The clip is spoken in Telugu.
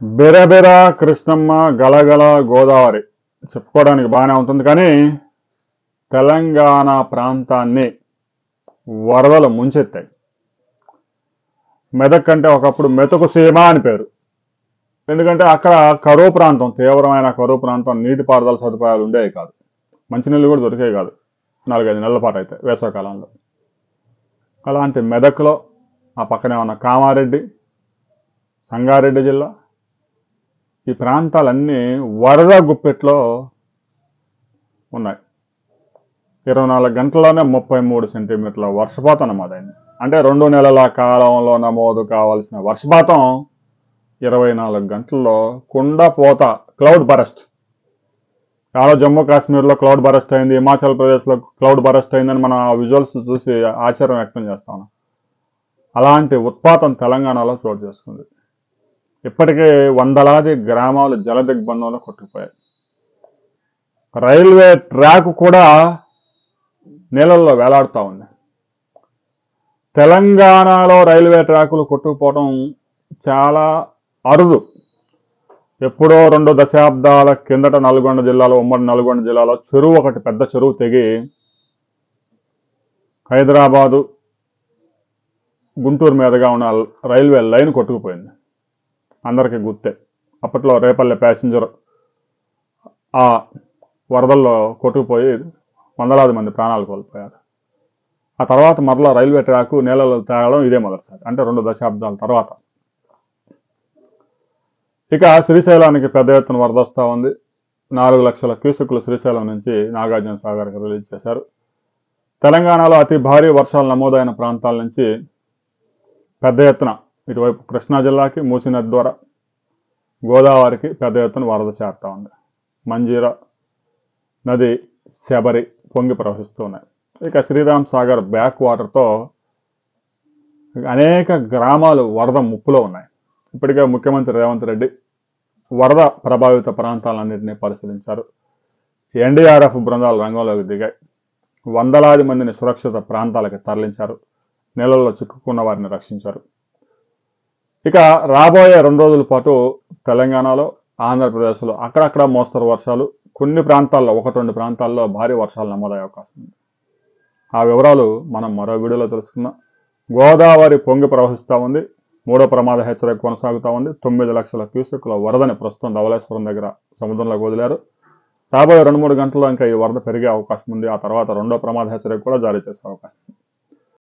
బిరబిర కృష్ణమ్మ గలగల గోదావరి చెప్పుకోవడానికి బాగానే ఉంటుంది, కానీ తెలంగాణ ప్రాంతాన్ని వరదలు ముంచెత్తాయి. మెదక్ అంటే ఒకప్పుడు మెతుకు సీమ అని పేరు. ఎందుకంటే అక్కడ కరువు ప్రాంతం, తీవ్రమైన కరువు ప్రాంతం, నీటిపారుదల సదుపాయాలు ఉండేవి కాదు, మంచినీళ్ళు కూడా దొరికేవి కాదు 4-5 నెలల పాటు అయితే వేసవకాలంలో. అలాంటి మెదక్లో ఆ పక్కనే ఉన్న కామారెడ్డి, సంగారెడ్డి జిల్లా, ఈ ప్రాంతాలన్నీ వరద గుప్పెట్లో ఉన్నాయి. 24 గంటల్లోనే 33 సెంటీమీటర్ల వర్షపాతం నమోదైంది. అంటే 2 నెలల కాలంలో నమోదు కావాల్సిన వర్షపాతం 24 గంటల్లో కుండపోత, క్లౌడ్ బరస్ట్. చాలా జమ్మూ కాశ్మీర్లో క్లౌడ్ బరస్ట్ అయింది, హిమాచల్ ప్రదేశ్లో క్లౌడ్ బరస్ట్ అయిందని మనం ఆ విజువల్స్ చూసి ఆశ్చర్యం వ్యక్తం చేస్తా ఉన్నాం. అలాంటి ఉత్పాతం తెలంగాణలో చోటు చేసుకుంది. ఇప్పటికే వందలాది గ్రామాలు జల దిగ్బంధంలో కొట్టుకుపోయాయి. రైల్వే ట్రాక్ కూడా నీళ్ళల్లో వేలాడుతూ ఉంది. తెలంగాణలో రైల్వే ట్రాకులు కొట్టుకుపోవడం చాలా అరుదు. ఎప్పుడో 2 దశాబ్దాల కిందట నల్గొండ జిల్లాలో, ఉమ్మడి నల్గొండ జిల్లాలో చెరువు ఒకటి, పెద్ద చెరువు తెగి హైదరాబాదు గుంటూరు మీదుగా ఉన్న రైల్వే లైన్ కొట్టుకుపోయింది. అందరికీ గుర్తే. అప్పట్లో రేపల్లె ప్యాసింజర్ ఆ వరదల్లో కొట్టుకుపోయి వందలాది మంది ప్రాణాలు కోల్పోయారు. ఆ తర్వాత మరలా రైల్వే ట్రాకు నీళ్ళలో తేగడం ఇదే మొదటిసారి, అంటే 2 దశాబ్దాల తర్వాత. ఇక శ్రీశైలానికి పెద్ద ఎత్తున వరద వస్తూ ఉంది. 4 లక్షల క్యూసెక్లు శ్రీశైలం నుంచి నాగార్జున సాగర్కి రిలీజ్ చేశారు. తెలంగాణలో అతి భారీ వర్షాలు నమోదైన ప్రాంతాల నుంచి పెద్ద ఎత్తున ఇటువైపు కృష్ణా జిల్లాకి మూసీ నది ద్వారా గోదావరికి పెద్ద ఎత్తున వరద చేరుతూ ఉంది. మంజీరా నది, శబరి పొంగి ప్రవహిస్తూ ఉన్నాయి. ఇక శ్రీరామ్ సాగర్ బ్యాక్ వాటర్తో అనేక గ్రామాలు వరద ముప్పులో ఉన్నాయి. ఇప్పటికే ముఖ్యమంత్రి రేవంత్ రెడ్డి వరద ప్రభావిత ప్రాంతాలన్నింటినీ పరిశీలించారు. ఎన్డీఆర్ఎఫ్ బృందాలు రంగంలోకి దిగాయి. వందలాది మందిని సురక్షిత ప్రాంతాలకు తరలించారు. నీళ్ళల్లో చిక్కుకున్న వారిని రక్షించారు. ఇక రాబోయే 2 రోజుల పాటు తెలంగాణలో, ఆంధ్రప్రదేశ్లో అక్కడక్కడ మోస్తరు వర్షాలు, కొన్ని ప్రాంతాల్లో 1-2 ప్రాంతాల్లో భారీ వర్షాలు నమోదయ్యే అవకాశం ఉంది. ఆ వివరాలు మనం మరో వీడియోలో తెలుసుకుందాం. గోదావరి పొంగి ప్రవహిస్తూ ఉంది. 3వ ప్రమాద హెచ్చరిక కొనసాగుతూ ఉంది. 9 లక్షల క్యూసెక్ల వరదని ప్రస్తుతం ధవళేశ్వరం దగ్గర సముద్రంలోకి వదిలారు. రాబోయే 2-3 గంటల్లో ఇంకా ఈ వరద పెరిగే అవకాశం ఉంది. ఆ తర్వాత 2వ ప్రమాద హెచ్చరిక కూడా జారీ చేసే అవకాశం ఉంది.